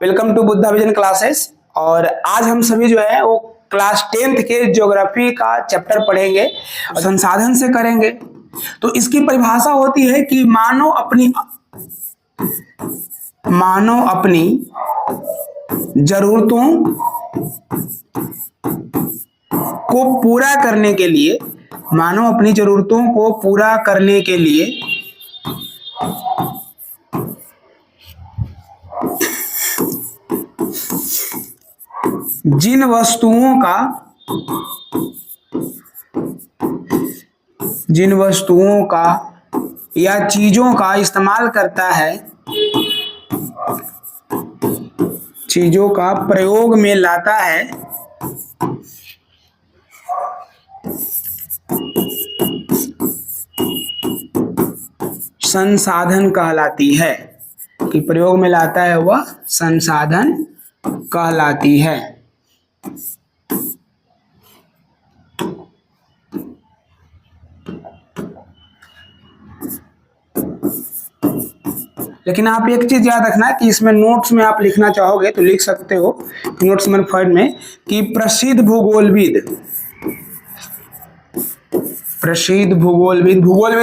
Welcome to Buddha vision classes. और आज हम सभी जो है वो क्लास 10th के ज्योग्राफी का चैप्टर पढ़ेंगे और संसाधन से करेंगे। तो इसकी परिभाषा होती है कि मानव अपनी जरूरतों को पूरा करने के लिए जिन वस्तुओं का या चीजों का इस्तेमाल करता है, चीजों का प्रयोग में लाता है, संसाधन कहलाती है। कि प्रयोग में लाता है वह संसाधन कहलाती है। लेकिन आप एक चीज याद रखना कि इसमें नोट्स में आप लिखना चाहोगे तो लिख सकते हो नोट्स नंबर 5 में कि प्रसिद्ध भूगोलविद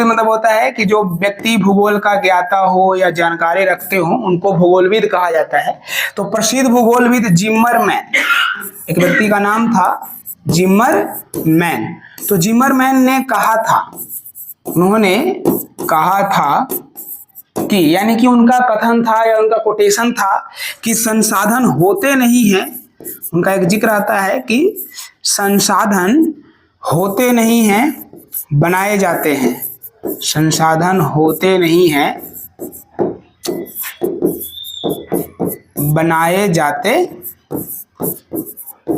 मतलब होता है कि जो व्यक्ति भूगोल का ज्ञाता हो या जानकारी रखते हो उनको भूगोलविद कहा जाता है। तो प्रसिद्ध भूगोलविद जिमरमैन, एक व्यक्ति का नाम था जिमरमैन। तो जिमरमैन ने उन्होंने कहा था कि यानी कि उनका कथन था या उनका कोटेशन था कि संसाधन होते नहीं हैं। उनका एक जिक्र आता है कि संसाधन होते नहीं हैं, बनाए जाते हैं। संसाधन होते नहीं हैं, बनाए जाते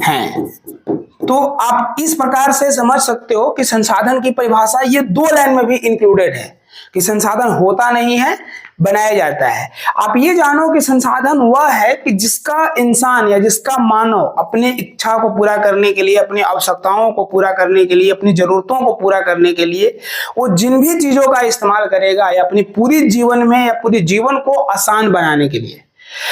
हैं। तो आप इस प्रकार से समझ सकते हो कि संसाधन की परिभाषा ये 2 लाइन में भी इंक्लूडेड है कि संसाधन होता नहीं है, बनाया जाता है। आप ये जानो कि संसाधन वह है कि जिसका इंसान या जिसका मानव अपनी इच्छा को पूरा करने के लिए, अपनी आवश्यकताओं को पूरा करने के लिए, अपनी जरूरतों को पूरा करने के लिए वो जिन भी चीजों का इस्तेमाल करेगा या अपनी पूरी जीवन में या पूरी जीवन को आसान बनाने के लिए।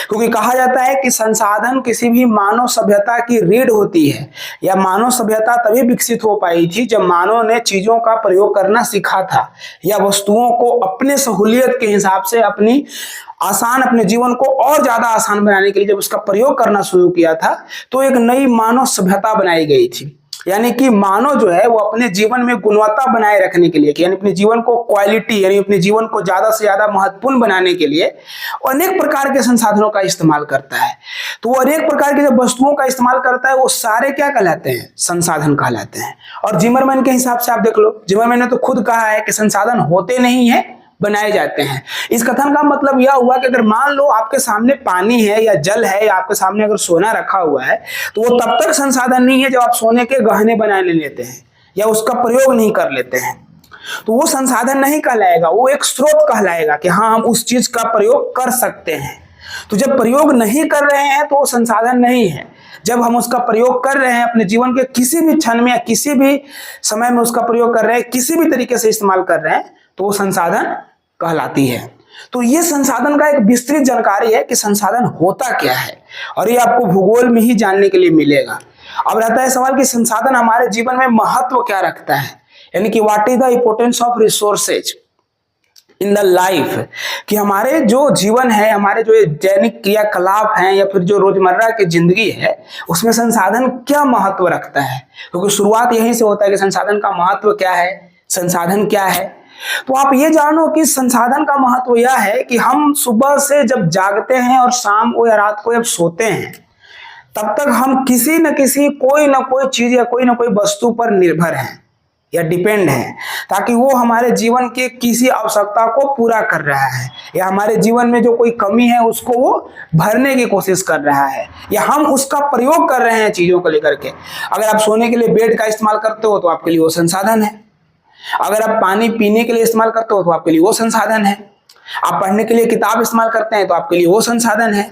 क्योंकि कहा जाता है कि संसाधन किसी भी मानव सभ्यता की रीढ़ होती है, या मानव सभ्यता तभी विकसित हो पाई थी जब मानव ने चीजों का प्रयोग करना सीखा था, या वस्तुओं को अपने सहूलियत के हिसाब से अपने जीवन को और ज्यादा आसान बनाने के लिए जब उसका प्रयोग करना शुरू किया था, तो एक नई मानव सभ्यता बनाई गई थी। यानी कि मानव जो है वो अपने जीवन में गुणवत्ता बनाए रखने के लिए, यानी अपने जीवन को क्वालिटी, यानी अपने जीवन को ज्यादा से ज्यादा महत्वपूर्ण बनाने के लिए अनेक प्रकार के संसाधनों का इस्तेमाल करता है। तो वो अनेक प्रकार के जब वस्तुओं का इस्तेमाल करता है वो सारे क्या कहलाते हैं? संसाधन कहलाते हैं। और जिमरमैन के हिसाब से आप देख लो, जिमरमैन ने तो खुद कहा है कि संसाधन होते नहीं है, बनाए जाते हैं। इस कथन का मतलब यह हुआ कि अगर मान लो आपके सामने पानी है या जल है या आपके सामने अगर सोना रखा हुआ है, तो वो तब तक संसाधन नहीं है जब आप सोने के गहने बनाने लेते हैं या उसका प्रयोग नहीं कर लेते हैं। तो वो संसाधन नहीं कहलाएगा, वो एक स्रोत कहलाएगा कि हाँ हम उस चीज का प्रयोग कर सकते हैं। तो जब प्रयोग नहीं कर रहे हैं तो वो संसाधन नहीं है। जब हम उसका प्रयोग कर रहे हैं, अपने जीवन के किसी भी क्षण में या किसी भी समय में उसका प्रयोग कर रहे हैं, किसी भी तरीके से इस्तेमाल कर रहे हैं, तो वो संसाधन कहलाती है। तो ये संसाधन का एक विस्तृत जानकारी है कि संसाधन होता क्या है, और ये आपको भूगोल में ही जानने के लिए मिलेगा। अब रहता है सवाल कि संसाधन हमारे जीवन में महत्व क्या रखता है, यानी कि what is the importance of resources in the life. कि हमारे जो जीवन है, हमारे जो दैनिक क्रियाकलाप हैं या फिर जो रोजमर्रा की जिंदगी है, उसमें संसाधन क्या महत्व रखता है। क्योंकि शुरुआत यहीं से होता है कि संसाधन का महत्व क्या है, संसाधन क्या है। तो आप ये जानो कि संसाधन का महत्व यह है कि हम सुबह से जब जागते हैं और शाम को या रात को जब सोते हैं, तब तक हम किसी न किसी कोई ना कोई चीज या कोई ना कोई वस्तु पर निर्भर हैं या डिपेंड है, ताकि वो हमारे जीवन के किसी आवश्यकता को पूरा कर रहा है, या हमारे जीवन में जो कोई कमी है उसको वो भरने की कोशिश कर रहा है, या हम उसका प्रयोग कर रहे हैं चीजों को लेकर के। अगर आप सोने के लिए बेड का इस्तेमाल करते हो तो आपके लिए वो संसाधन है। अगर आप पानी पीने के लिए इस्तेमाल करते हो तो आपके लिए वो संसाधन है। आप पढ़ने के लिए किताब इस्तेमाल करते हैं तो आपके लिए वो संसाधन है।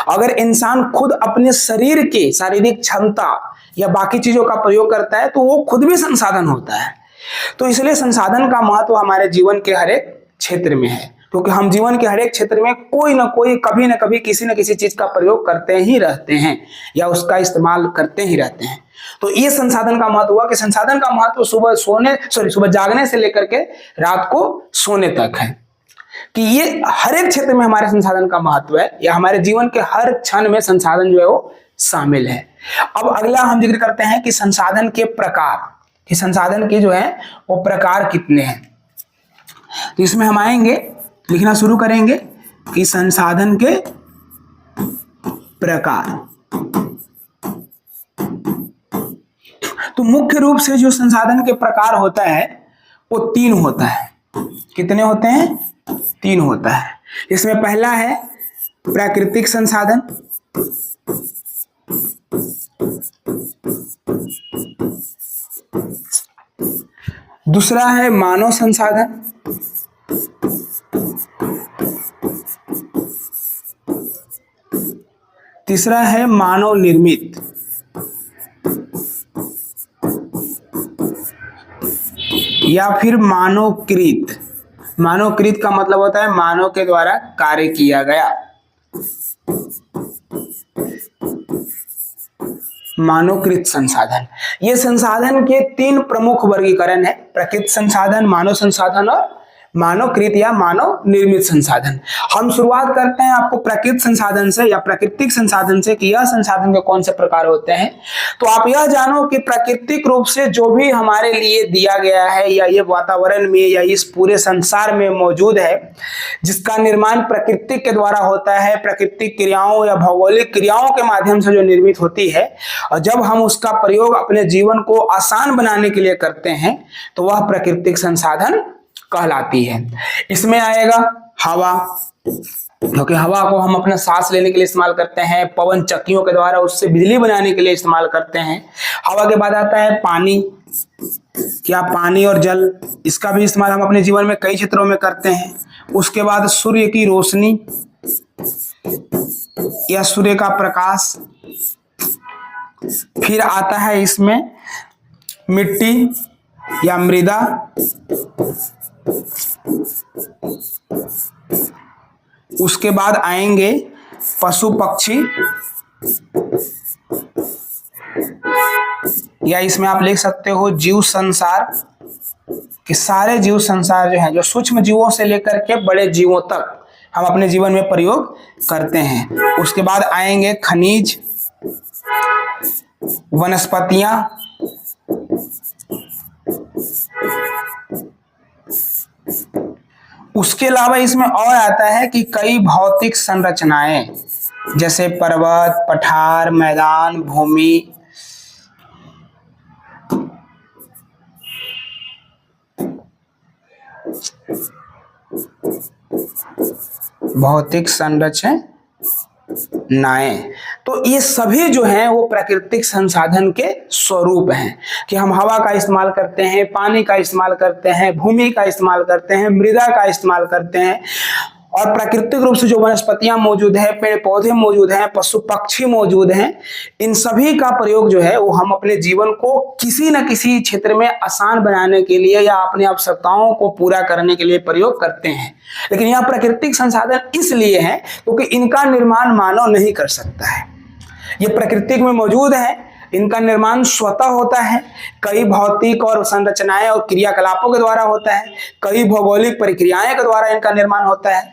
अगर इंसान खुद अपने शरीर की शारीरिक क्षमता या बाकी चीजों का प्रयोग करता है तो वो खुद भी संसाधन होता है। तो इसलिए संसाधन का महत्व हमारे जीवन के हर एक क्षेत्र में है। क्योंकि हम जीवन के हर एक क्षेत्र में कोई ना कोई कभी ना कभी किसी न किसी चीज का प्रयोग करते ही रहते हैं या उसका इस्तेमाल करते ही रहते हैं। तो ये संसाधन का महत्व हुआ कि संसाधन का महत्व सुबह जागने से लेकर के रात को सोने तक है, कि ये हर एक क्षेत्र में हमारे संसाधन का महत्व है, या हमारे जीवन के हर क्षण में संसाधन जो है वो शामिल है। अब अगला हम जिक्र करते हैं कि संसाधन के प्रकार, कि संसाधन के जो है वो प्रकार कितने हैं। तो इसमें हम आएंगे, लिखना शुरू करेंगे कि संसाधन के प्रकार। तो मुख्य रूप से जो संसाधन के प्रकार होता है वो 3 होता है। कितने होते हैं? 3 होता है। इसमें पहला है प्राकृतिक संसाधन, दूसरा है मानव संसाधन, तीसरा है मानव निर्मित, या फिर मानवकृत। मानवकृत का मतलब होता है मानव के द्वारा कार्य किया गया। मानवकृत संसाधन, ये संसाधन के 3 प्रमुख वर्गीकरण है, प्राकृतिक संसाधन, मानव संसाधन और मानवकृत या मानव निर्मित संसाधन। हम शुरुआत करते हैं आपको प्राकृतिक संसाधन से या प्राकृतिक संसाधन से, कि यह संसाधन के कौन से प्रकार होते हैं। तो आप यह जानो कि प्राकृतिक रूप से जो भी हमारे लिए दिया गया है या ये वातावरण में या इस पूरे संसार में मौजूद है, जिसका निर्माण प्रकृति के द्वारा होता है, प्राकृतिक क्रियाओं या भौगोलिक क्रियाओं के माध्यम से जो निर्मित होती है, और जब हम उसका प्रयोग अपने जीवन को आसान बनाने के लिए करते हैं तो वह प्राकृतिक संसाधन कहलाती है। इसमें आएगा हवा, क्योंकि हवा को हम अपना सांस लेने के लिए इस्तेमाल करते हैं, पवन चक्कियों के द्वारा उससे बिजली बनाने के लिए इस्तेमाल करते हैं। हवा के बाद आता है पानी, क्या पानी और जल, इसका भी इस्तेमाल हम अपने जीवन में कई क्षेत्रों में करते हैं। उसके बाद सूर्य की रोशनी या सूर्य का प्रकाश, फिर आता है इसमें मिट्टी या मृदा, उसके बाद आएंगे पशु पक्षी, या इसमें आप लिख सकते हो जीव संसार, कि सारे जीव संसार जो है, जो सूक्ष्म जीवों से लेकर के बड़े जीवों तक हम अपने जीवन में प्रयोग करते हैं। उसके बाद आएंगे खनिज, वनस्पतियां, उसके अलावा इसमें और आता है कि कई भौतिक संरचनाएं, जैसे पर्वत, पठार, मैदान, भूमि, भौतिक संरचनाएं। तो ये सभी जो हैं वो प्राकृतिक संसाधन के स्वरूप हैं, कि हम हवा का इस्तेमाल करते हैं, पानी का इस्तेमाल करते हैं, भूमि का इस्तेमाल करते हैं, मृदा का इस्तेमाल करते हैं, और प्राकृतिक रूप से जो वनस्पतियां मौजूद है, पेड़ पौधे मौजूद हैं, पशु पक्षी मौजूद हैं, इन सभी का प्रयोग जो है वो हम अपने जीवन को किसी न किसी क्षेत्र में आसान बनाने के लिए या अपनी आवश्यकताओं को पूरा करने के लिए प्रयोग करते हैं। लेकिन यह प्राकृतिक संसाधन इसलिए है क्योंकि इनका निर्माण मानव नहीं कर सकता है। ये प्रकृति में मौजूद है, इनका निर्माण स्वतः होता है, कई भौतिक और संरचनाएं और क्रियाकलापों के द्वारा होता है, कई भौगोलिक प्रक्रियाएं के द्वारा इनका निर्माण होता है।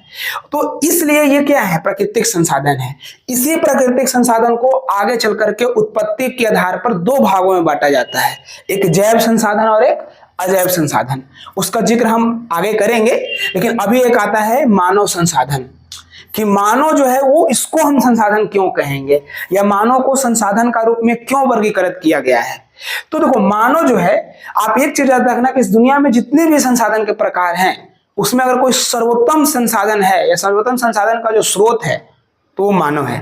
तो इसलिए ये क्या है? प्राकृतिक संसाधन है। इसी प्राकृतिक संसाधन को आगे चल करके उत्पत्ति के आधार पर 2 भागों में बांटा जाता है, एक जैव संसाधन और एक अजैव संसाधन। उसका जिक्र हम आगे करेंगे, लेकिन अभी एक आता है मानव संसाधन, कि मानव जो है वो इसको हम संसाधन क्यों कहेंगे, या मानव को संसाधन का रूप में क्यों वर्गीकृत किया गया है। तो देखो, मानव जो है, आप एक चीज याद रखना कि इस दुनिया में जितने भी संसाधन के प्रकार हैं उसमें अगर कोई सर्वोत्तम संसाधन है या सर्वोत्तम संसाधन का जो स्रोत है तो वो मानव है।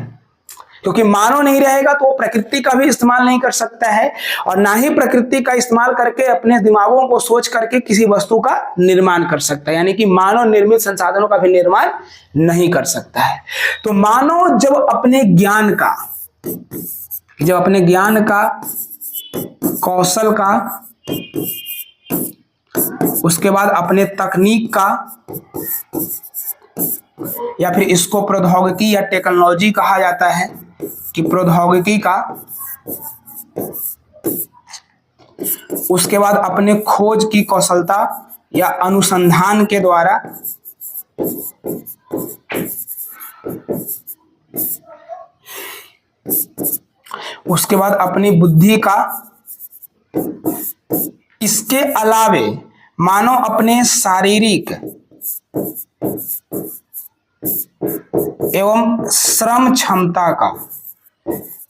क्योंकि मानव नहीं रहेगा तो वो प्रकृति का भी इस्तेमाल नहीं कर सकता है, और ना ही प्रकृति का इस्तेमाल करके अपने दिमागों को सोच करके किसी वस्तु का निर्माण कर सकता है, यानी कि मानव निर्मित संसाधनों का भी निर्माण नहीं कर सकता है। तो मानव जब अपने ज्ञान का, कौशल का उसके बाद अपने तकनीक का, या फिर इसको प्रौद्योगिकी या टेक्नोलॉजी कहा जाता है कि प्रौद्योगिकी का, उसके बाद अपने खोज की कौशलता या अनुसंधान के द्वारा, उसके बाद अपनी बुद्धि का, इसके अलावे मानव अपने शारीरिक एवं श्रम क्षमता का,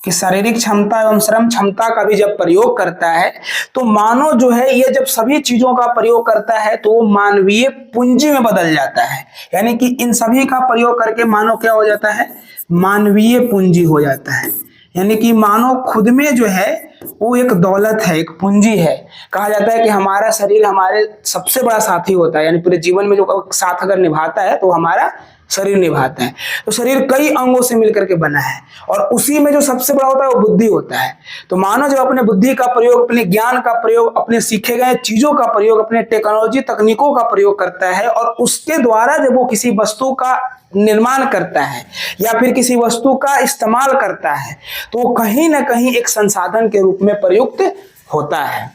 कि शारीरिक क्षमता एवं श्रम क्षमता का भी जब प्रयोग करता है तो मानव जो है ये जब सभी चीजों का प्रयोग करता है तो वो मानवीय पूंजी में बदल जाता है। यानी कि इन सभी का प्रयोग करके मानव क्या हो जाता है, मानवीय पूंजी हो जाता है। यानी कि मानव खुद में जो है वो एक दौलत है, एक पूंजी है। कहा जाता है कि हमारा शरीर हमारे सबसे बड़ा साथी होता है, यानी पूरे जीवन में जो साथ अगर निभाता है तो हमारा शरीर निभाता है। तो शरीर कई अंगों से मिलकर के बना है और उसी में जो सबसे बड़ा होता है वो बुद्धि होता है। तो मानव जब अपने बुद्धि का प्रयोग, अपने ज्ञान का प्रयोग, अपने सीखे गए चीजों का प्रयोग, अपने टेक्नोलॉजी तकनीकों का प्रयोग करता है और उसके द्वारा जब वो किसी वस्तु का निर्माण करता है या फिर किसी वस्तु का इस्तेमाल करता है तो वो कहीं ना कहीं एक संसाधन के रूप में प्रयुक्त होता है।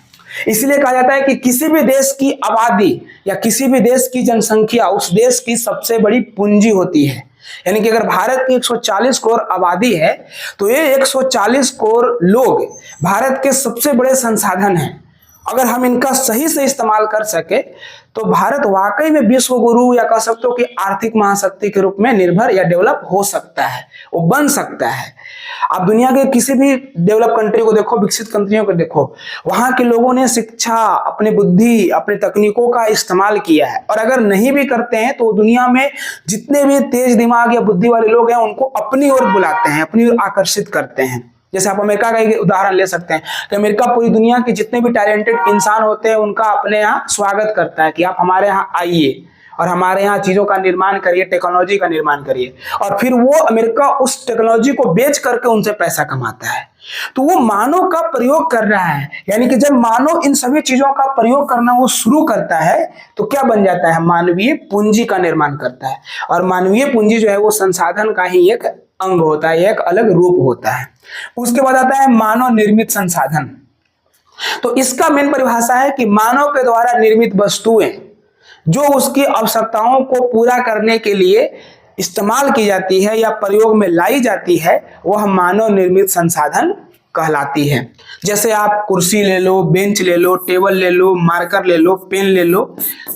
इसलिए कहा जाता है कि किसी भी देश की आबादी या किसी भी देश की जनसंख्या उस देश की सबसे बड़ी पूंजी होती है। यानी कि अगर भारत की 140 करोड़ आबादी है तो ये 140 करोड़ लोग भारत के सबसे बड़े संसाधन हैं। अगर हम इनका सही से इस्तेमाल कर सके तो भारत वाकई में विश्व गुरु या कह सकते हो कि आर्थिक महाशक्ति के रूप में निर्भर या डेवलप हो सकता है, वो बन सकता है। आप दुनिया के किसी भी डेवलप कंट्री को देखो, विकसित कंट्रियों को देखो, वहां के लोगों ने शिक्षा, अपनी बुद्धि, अपने तकनीकों का इस्तेमाल किया है। और अगर नहीं भी करते हैं तो दुनिया में जितने भी तेज दिमाग या बुद्धि वाले लोग हैं उनको अपनी ओर बुलाते हैं, अपनी ओर आकर्षित करते हैं। जैसे आप अमेरिका का एक उदाहरण ले सकते हैं कि अमेरिका पूरी दुनिया के जितने भी टैलेंटेड इंसान होते हैं उनका अपने यहाँ स्वागत करता है कि आप हमारे यहाँ आइए और हमारे यहाँ चीजों का निर्माण करिए, टेक्नोलॉजी का निर्माण करिए। और फिर वो अमेरिका उस टेक्नोलॉजी को बेच करके उनसे पैसा कमाता है। तो वो मानव का प्रयोग कर रहा है। यानी कि जब मानव इन सभी चीजों का प्रयोग करना वो शुरू करता है तो क्या बन जाता है, मानवीय पूंजी का निर्माण करता है। और मानवीय पूंजी जो है वो संसाधन का ही एक अंग होता है, एक अलग रूप होता है। उसके बाद आता है मानव निर्मित संसाधन। तो इसका मेन परिभाषा है कि मानव के द्वारा निर्मित वस्तुएं जो उसकी आवश्यकताओं को पूरा करने के लिए इस्तेमाल की जाती है या प्रयोग में लाई जाती है वह मानव निर्मित संसाधन कहलाती है। जैसे आप कुर्सी ले लो, बेंच ले लो, टेबल ले लो, मार्कर ले लो, पेन ले लो,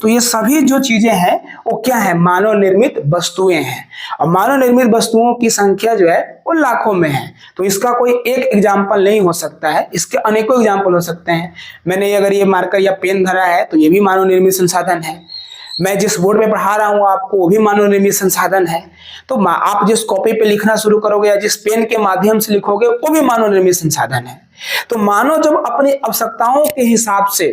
तो ये सभी जो चीजें हैं वो क्या है, मानव निर्मित वस्तुएं हैं। और मानव निर्मित वस्तुओं की संख्या जो है वो लाखों में है। तो इसका कोई एक एग्जाम्पल नहीं हो सकता है, इसके अनेकों एग्जाम्पल हो सकते हैं। मैंने अगर ये मार्कर या पेन धरा है तो ये भी मानव निर्मित संसाधन है। मैं जिस बोर्ड में पढ़ा रहा हूँ आपको वो भी मानव निर्मित संसाधन है। तो आप जिस कॉपी पे लिखना शुरू करोगे या जिस पेन के माध्यम से लिखोगे वो भी मानव निर्मित संसाधन है। तो मानव जब अपनी आवश्यकताओं के हिसाब से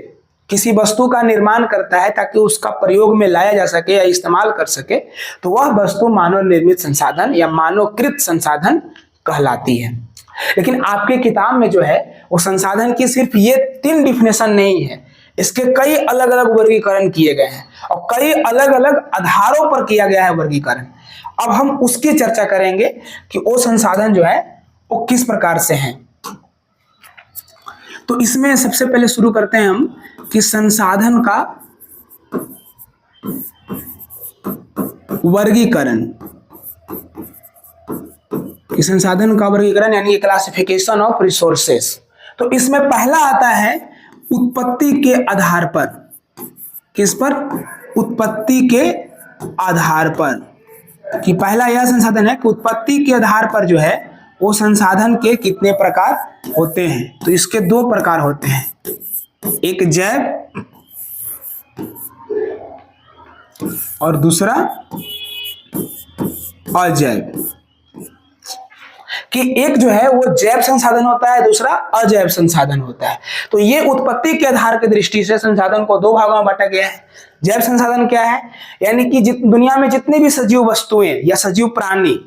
किसी वस्तु का निर्माण करता है ताकि उसका प्रयोग में लाया जा सके या इस्तेमाल कर सके तो वह वस्तु मानव निर्मित संसाधन या मानवकृत संसाधन कहलाती है। लेकिन आपके किताब में जो है वो संसाधन की सिर्फ ये 3 डिफिनेशन नहीं है, इसके कई अलग अलग वर्गीकरण किए गए हैं और कई अलग अलग आधारों पर किया गया है वर्गीकरण। अब हम उसकी चर्चा करेंगे कि वो संसाधन जो है वो किस प्रकार से हैं। तो इसमें सबसे पहले शुरू करते हैं हम कि संसाधन का वर्गीकरण, कि संसाधन का वर्गीकरण यानी क्लासिफिकेशन ऑफ रिसोर्सेस। तो इसमें पहला आता है उत्पत्ति के आधार पर। किस पर? उत्पत्ति के आधार पर। कि पहला यह संसाधन है कि उत्पत्ति के आधार पर जो है वो संसाधन के कितने प्रकार होते हैं। तो इसके 2 प्रकार होते हैं, एक जैव और दूसरा अजैव। कि एक जो है वो जैव संसाधन होता है, दूसरा अजैव संसाधन होता है। तो ये उत्पत्ति के आधार की दृष्टि से संसाधन को 2 भागों में बांटा गया है। जैव संसाधन क्या है, यानी कि दुनिया में जितने भी सजीव वस्तुएं या सजीव प्राणी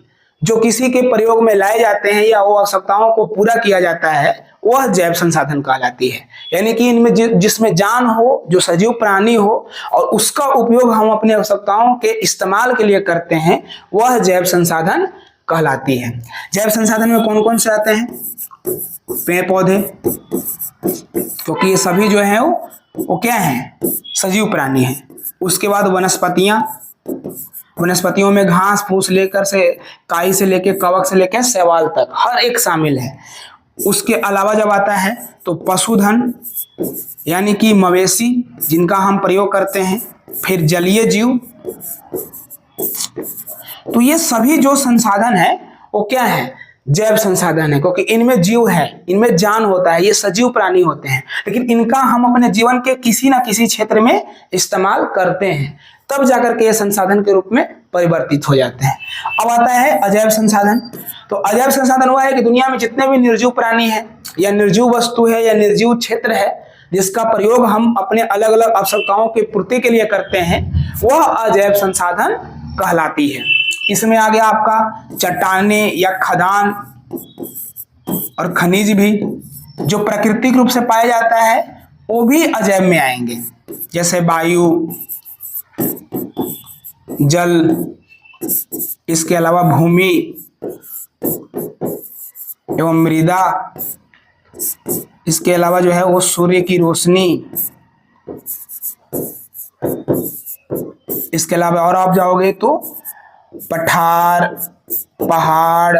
जो किसी के प्रयोग में लाए जाते हैं या वो आवश्यकताओं को पूरा किया जाता है, वह जैव संसाधन कहलाती है। यानी कि इनमें जिसमें जान हो, जो सजीव प्राणी हो और उसका उपयोग हम अपने आवश्यकताओं के इस्तेमाल के लिए करते हैं, वह जैव संसाधन कहलाती है। जैव संसाधन में कौन कौन से आते हैं? पेड़ पौधे, क्योंकि ये सभी जो है वो क्या है? सजीव प्राणी हैं। उसके बाद वनस्पतियां, वनस्पतियों में घास फूस लेकर से काई से लेकर कवक से लेकर शैवाल तक हर एक शामिल है। उसके अलावा जब आता है तो पशुधन, यानी कि मवेशी जिनका हम प्रयोग करते हैं, फिर जलीय जीव। तो ये सभी जो संसाधन है वो क्या है? जैव संसाधन है, क्योंकि इनमें जीव है, इनमें जान होता है, ये सजीव प्राणी होते हैं, लेकिन इनका हम अपने जीवन के किसी ना किसी क्षेत्र में इस्तेमाल करते हैं, तब जाकर के ये संसाधन के रूप में परिवर्तित हो जाते हैं। अब आता है अजैव संसाधन। तो अजैव संसाधन हुआ है कि दुनिया में जितने भी निर्जीव प्राणी है या निर्जीव वस्तु है या निर्जीव क्षेत्र है जिसका प्रयोग हम अपने अलग अलग आवश्यकताओं की पूर्ति के लिए करते हैं, वह अजैव संसाधन कहलाती है। इसमें आ गया आपका चट्टाने या खदान और खनिज भी, जो प्राकृतिक रूप से पाया जाता है वो भी अजैव में आएंगे, जैसे वायु, जल, इसके अलावा भूमि एवं मृदा, इसके अलावा जो है वो सूर्य की रोशनी, इसके अलावा और आप जाओगे तो पठार, पहाड़,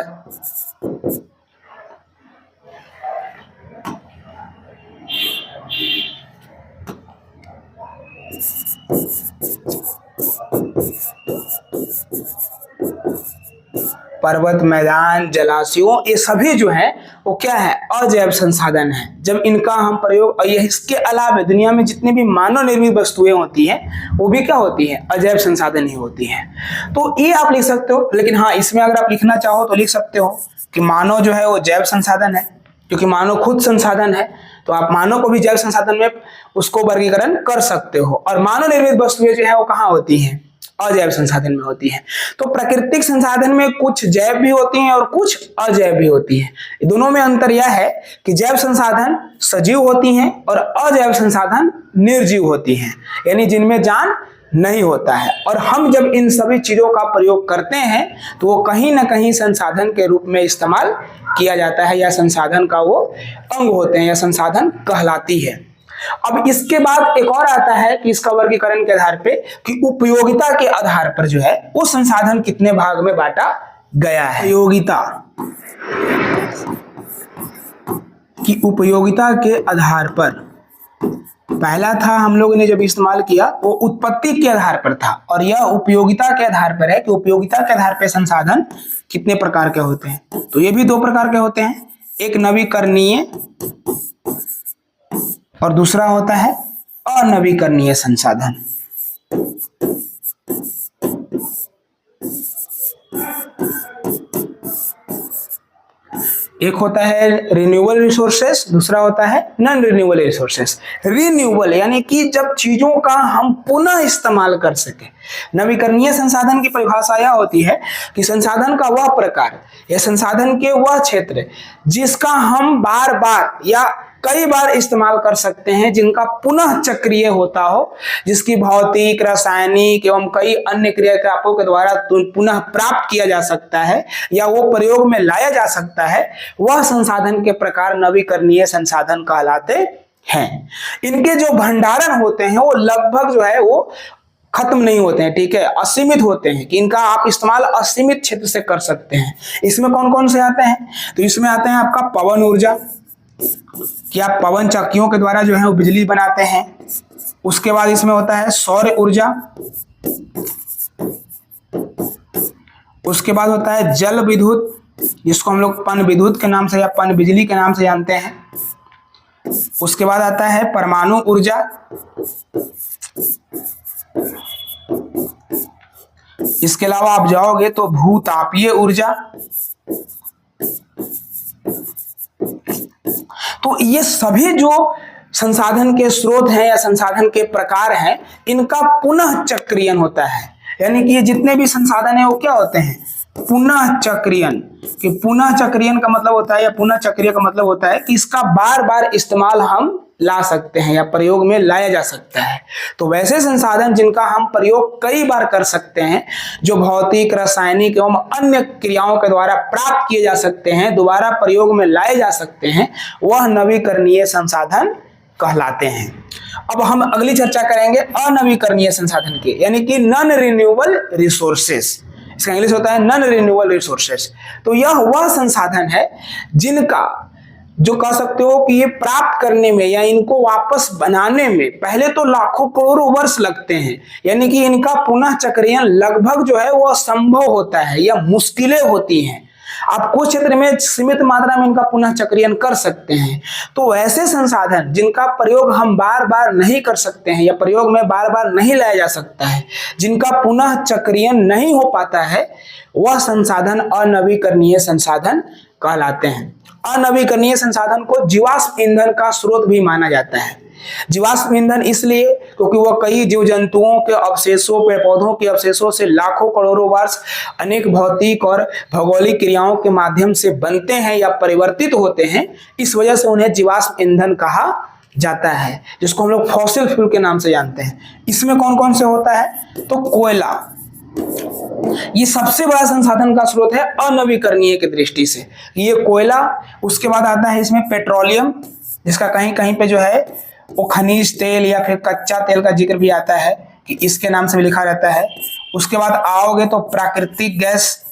पर्वत, मैदान, जलाशयों, ये सभी जो है वो क्या है? अजैव संसाधन है। जब इनका हम प्रयोग, इसके अलावा दुनिया में जितनी भी मानव निर्मित वस्तुएं होती हैं वो भी क्या होती हैं? अजैव संसाधन ही होती हैं। तो ये आप लिख सकते हो, लेकिन हाँ, इसमें अगर आप लिखना चाहो तो लिख सकते हो कि मानव जो है वो जैव संसाधन है, क्योंकि मानव खुद संसाधन है, तो आप मानव को भी जैव संसाधन में उसको वर्गीकरण कर सकते हो। और मानव निर्मित वस्तुएं जो है वो कहाँ होती हैं? अजैव संसाधन में होती है। तो प्राकृतिक संसाधन में कुछ जैव भी होती हैं और कुछ अजैव भी होती हैं। दोनों में अंतर यह है कि जैव संसाधन सजीव होती हैं और अजैव संसाधन निर्जीव होती हैं, यानी जिनमें जान नहीं होता है। और हम जब इन सभी चीजों का प्रयोग करते हैं तो वो कहीं ना कहीं संसाधन के रूप में इस्तेमाल किया जाता है, या संसाधन का वो अंग होते हैं, या संसाधन कहलाती है। अब इसके बाद एक और आता है कि इसका वर्गीकरण के आधार पे कि उपयोगिता के आधार पर जो है वो संसाधन कितने भाग में बांटा गया है। उपयोगिता की उपयोगिता के आधार पर पहला था, हम लोगों ने जब इस्तेमाल किया वो उत्पत्ति के आधार पर था, और यह उपयोगिता के आधार पर है कि उपयोगिता के आधार पर संसाधन कितने प्रकार के होते हैं। तो ये भी दो प्रकार के होते हैं, एक नवीकरणीय और दूसरा होता है अनवीकरणीय संसाधन। एक होता है रिन्यूएबल रिसोर्सेस, दूसरा होता है नॉन रिन्यूएबल रिसोर्सेस। रिन्यूएबल यानी कि जब चीजों का हम पुनः इस्तेमाल कर सके। नवीकरणीय संसाधन की परिभाषा यह होती है कि संसाधन का वह प्रकार या संसाधन के वह क्षेत्र जिसका हम बार बार या कई बार इस्तेमाल कर सकते हैं, जिनका पुनः चक्रीय होता हो, जिसकी भौतिक, रासायनिक एवं कई अन्य क्रियाकलापों के द्वारा पुनः प्राप्त किया जा सकता है या वो प्रयोग में लाया जा सकता है, वह संसाधन के प्रकार नवीकरणीय संसाधन कहलाते हैं। इनके जो भंडारण होते हैं वो लगभग जो है वो खत्म नहीं होते हैं, ठीक है, असीमित होते हैं, कि इनका आप इस्तेमाल असीमित क्षेत्र से कर सकते हैं। इसमें कौन कौन से आते हैं? तो इसमें आते हैं आपका पवन ऊर्जा, कि आप पवन चक्कियों के द्वारा जो है वो बिजली बनाते हैं। उसके बाद इसमें होता है सौर ऊर्जा, उसके बाद होता है जल विद्युत, जिसको हम लोग पन विद्युत के नाम से या पन बिजली के नाम से जानते हैं। उसके बाद आता है परमाणु ऊर्जा, इसके अलावा आप जाओगे तो भूतापीय ऊर्जा। तो ये सभी जो संसाधन के स्रोत हैं या संसाधन के प्रकार हैं, इनका पुनः चक्रियन होता है, यानी कि ये जितने भी संसाधन हैं वो क्या होते हैं? पुनः चक्रियन, कि पुनः चक्रियन का मतलब होता है या पुनः चक्रिय का मतलब होता है कि इसका बार बार इस्तेमाल हम ला सकते हैं या प्रयोग में लाया जा सकता है। तो वैसे संसाधन जिनका हम प्रयोग कई बार कर सकते हैं, जो भौतिक, रासायनिक एवं अन्य क्रियाओं के द्वारा प्राप्त किए जा सकते हैं, दोबारा प्रयोग में लाए जा सकते हैं, वह नवीकरणीय संसाधन कहलाते हैं। अब हम अगली चर्चा करेंगे अनवीकरणीय संसाधन की, यानी कि नॉन रिन्यूएबल रिसोर्सेस। इसका इंग्लिश होता है नॉन रिन्यूएबल रिसोर्सेस। तो यह वह संसाधन है जिनका, जो कह सकते हो कि ये प्राप्त करने में या इनको वापस बनाने में पहले तो लाखों करोड़ों वर्ष लगते हैं, यानी कि इनका पुनः चक्रियन लगभग जो है वो असंभव होता है या मुश्किलें होती हैं। आप कुछ क्षेत्र में सीमित मात्रा में इनका पुनः चक्रियन कर सकते हैं। तो ऐसे संसाधन जिनका प्रयोग हम बार बार नहीं कर सकते हैं या प्रयोग में बार बार नहीं लाया जा सकता है, जिनका पुनः चक्रियन नहीं हो पाता है, वह संसाधन अनवीकरणीय संसाधन कहलाते हैं। अनवीकरणीय संसाधन को जीवाश्म ईंधन का स्रोत भी माना जाता है। जीवाश्म ईंधन इसलिए क्योंकि वह कई जीव जंतुओं के अवशेषों, पेड़ पौधों के अवशेषों से लाखों करोड़ों वर्ष अनेक भौतिक और भौगोलिक क्रियाओं के माध्यम से बनते हैं या परिवर्तित होते हैं। इस वजह से उन्हें जीवाश्म ईंधन कहा जाता है, जिसको हम लोग फॉसिल फ्यूल के नाम से जानते हैं। इसमें कौन कौन से होता है? तो कोयला, ये सबसे बड़ा संसाधन का स्रोत है अनवीकरणीय की दृष्टि से, ये कोयला। उसके बाद आता है इसमें पेट्रोलियम, जिसका कहीं कहीं पे जो है वो खनिज तेल या फिर कच्चा तेल का जिक्र भी आता है कि इसके नाम से भी लिखा रहता है। उसके बाद आओगे तो प्राकृतिक गैस,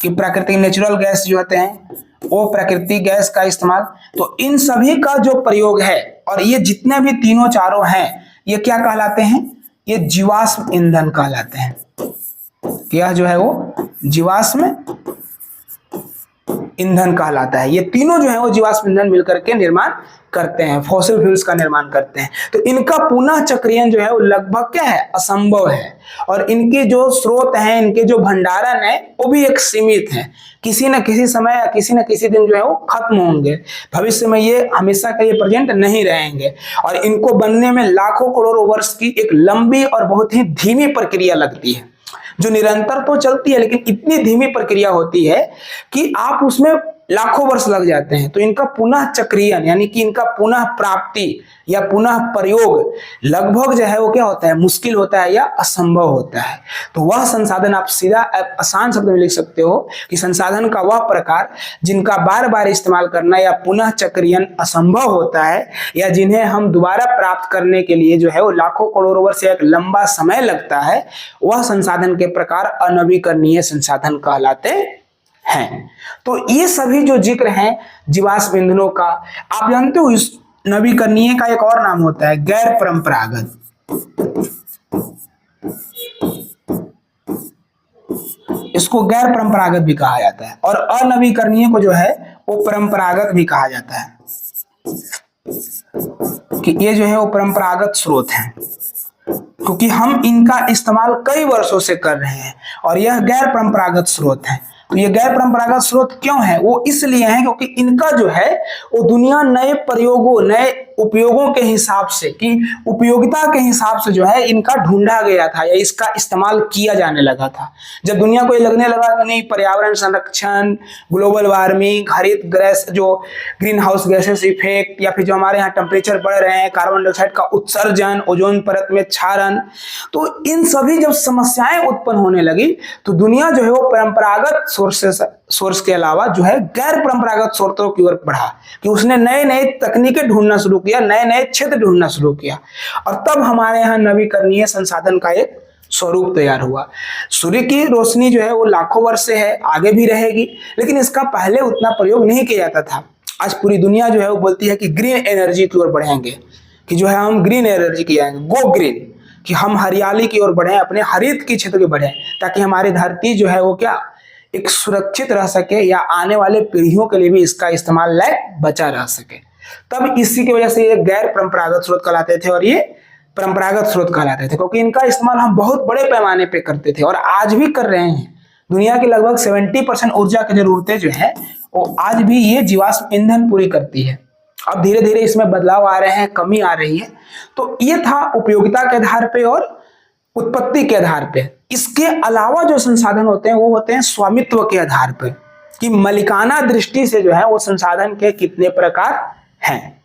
कि प्राकृतिक नेचुरल गैस जो होते हैं वो प्राकृतिक गैस का इस्तेमाल। तो इन सभी का जो प्रयोग है, और ये जितने भी तीनों चारों हैं, ये क्या कहलाते हैं? ये जीवाश्म ईंधन कहलाते हैं। यह जो है वो जीवाश्म ईंधन कहलाता है। ये तीनों जो है वो जीवाश्म ईंधन मिलकर के निर्माण करते हैं, फॉसिल फ्यूल्स का निर्माण करते हैं। तो इनका पुनः चक्रियन जो है वो लगभग क्या है? असंभव है। और इनके जो स्रोत हैं, इनके जो भंडारण है, वो भी एक सीमित है। किसी न किसी समय या किसी न किसी दिन जो है वो खत्म होंगे। भविष्य में ये हमेशा के लिए प्रेजेंट नहीं रहेंगे, और इनको बनने में लाखों करोड़ों वर्ष की एक लंबी और बहुत ही धीमी प्रक्रिया लगती है, जो निरंतर तो चलती है लेकिन इतनी धीमी प्रक्रिया होती है कि आप उसमें लाखों वर्ष लग जाते हैं। तो इनका पुनः चक्रियन, यानी कि इनका पुनः प्राप्ति या पुनः प्रयोग लगभग जो है वो क्या होता है? मुश्किल होता है या असंभव होता है। तो वह संसाधन आप सीधा आसान शब्द में लिख सकते हो कि संसाधन का वह प्रकार जिनका बार बार इस्तेमाल करना या पुनः चक्रियन असंभव होता है, या जिन्हें हम दोबारा प्राप्त करने के लिए जो है वो लाखों करोड़ों वर्ष या एक लंबा समय लगता है, वह संसाधन के प्रकार अनवीकरणीय संसाधन कहलाते हैं। तो ये सभी जो जिक्र हैं जीवाश्म ईंधनों का, आप जानते हो इस नवीकरणीय का एक और नाम होता है गैर परंपरागत। इसको गैर परंपरागत भी कहा जाता है, और अनवीकरणीय को जो है वो परंपरागत भी कहा जाता है, कि ये जो है वो परंपरागत स्रोत हैं, क्योंकि हम इनका इस्तेमाल कई वर्षों से कर रहे हैं, और यह गैर परंपरागत स्रोत है। तो ये गैर परंपरागत स्रोत क्यों है? वो इसलिए है क्योंकि इनका जो है वो दुनिया नए प्रयोगों, नए उपयोगों के हिसाब से, कि उपयोगिता के हिसाब से जो है इनका ढूंढा गया था या इसका इस्तेमाल किया जाने लगा था। जब दुनिया को ये लगने लगा कि नहीं, पर्यावरण संरक्षण, ग्लोबल वार्मिंग, हरित गैस, जो ग्रीन हाउस गैसेस इफेक्ट, या फिर जो हमारे यहाँ टेम्परेचर बढ़ रहे हैं, कार्बन डाइऑक्साइड का उत्सर्जन, ओजोन परत में क्षारण, तो इन सभी जब समस्याएं उत्पन्न होने लगी तो दुनिया जो है वो परंपरागत सोर्स के अलावा जो है गैर परंपरागत स्रोतों की ओर बढ़ा, कि उसने नए नए तकनीकें ढूंढना शुरू किया, नए नए क्षेत्र ढूंढना शुरू किया, और तब हमारे यहाँ नवीकरणीय संसाधन का एक स्वरूप तैयार हुआ। सूर्य की रोशनी जो है वो लाखों वर्ष से है, आगे भी रहेगी, लेकिन इसका पहले उतना प्रयोग नहीं किया जाता था। आज पूरी दुनिया जो है वो बोलती है कि ग्रीन एनर्जी की ओर बढ़ेंगे, कि जो है हम ग्रीन एनर्जी की आएंगे, गो ग्रीन, कि हम हरियाली की ओर बढ़े, अपने हरित की क्षेत्र की बढ़े, ताकि हमारी धरती जो है वो क्या एक सुरक्षित रह सके, या आने वाले पीढ़ियों के लिए भी इसका इस्तेमाल लायक बचा रह सके। तब इसी की वजह से ये गैर परंपरागत स्रोत कहलाते थे और ये परंपरागत स्रोत कहलाते थे, क्योंकि इनका इस्तेमाल हम बहुत बड़े पैमाने पे करते थे और आज भी कर रहे हैं। दुनिया की लगभग 70% ऊर्जा की जरूरतें जो है वो आज भी ये जीवाश्म ईंधन पूरी करती है। अब धीरे धीरे इसमें बदलाव आ रहे हैं, कमी आ रही है। तो ये था उपयोगिता के आधार पे और उत्पत्ति के आधार पे। इसके अलावा जो संसाधन होते हैं वो होते हैं स्वामित्व के आधार पे, कि मलिकाना दृष्टि से जो है वो संसाधन के कितने प्रकार हैं।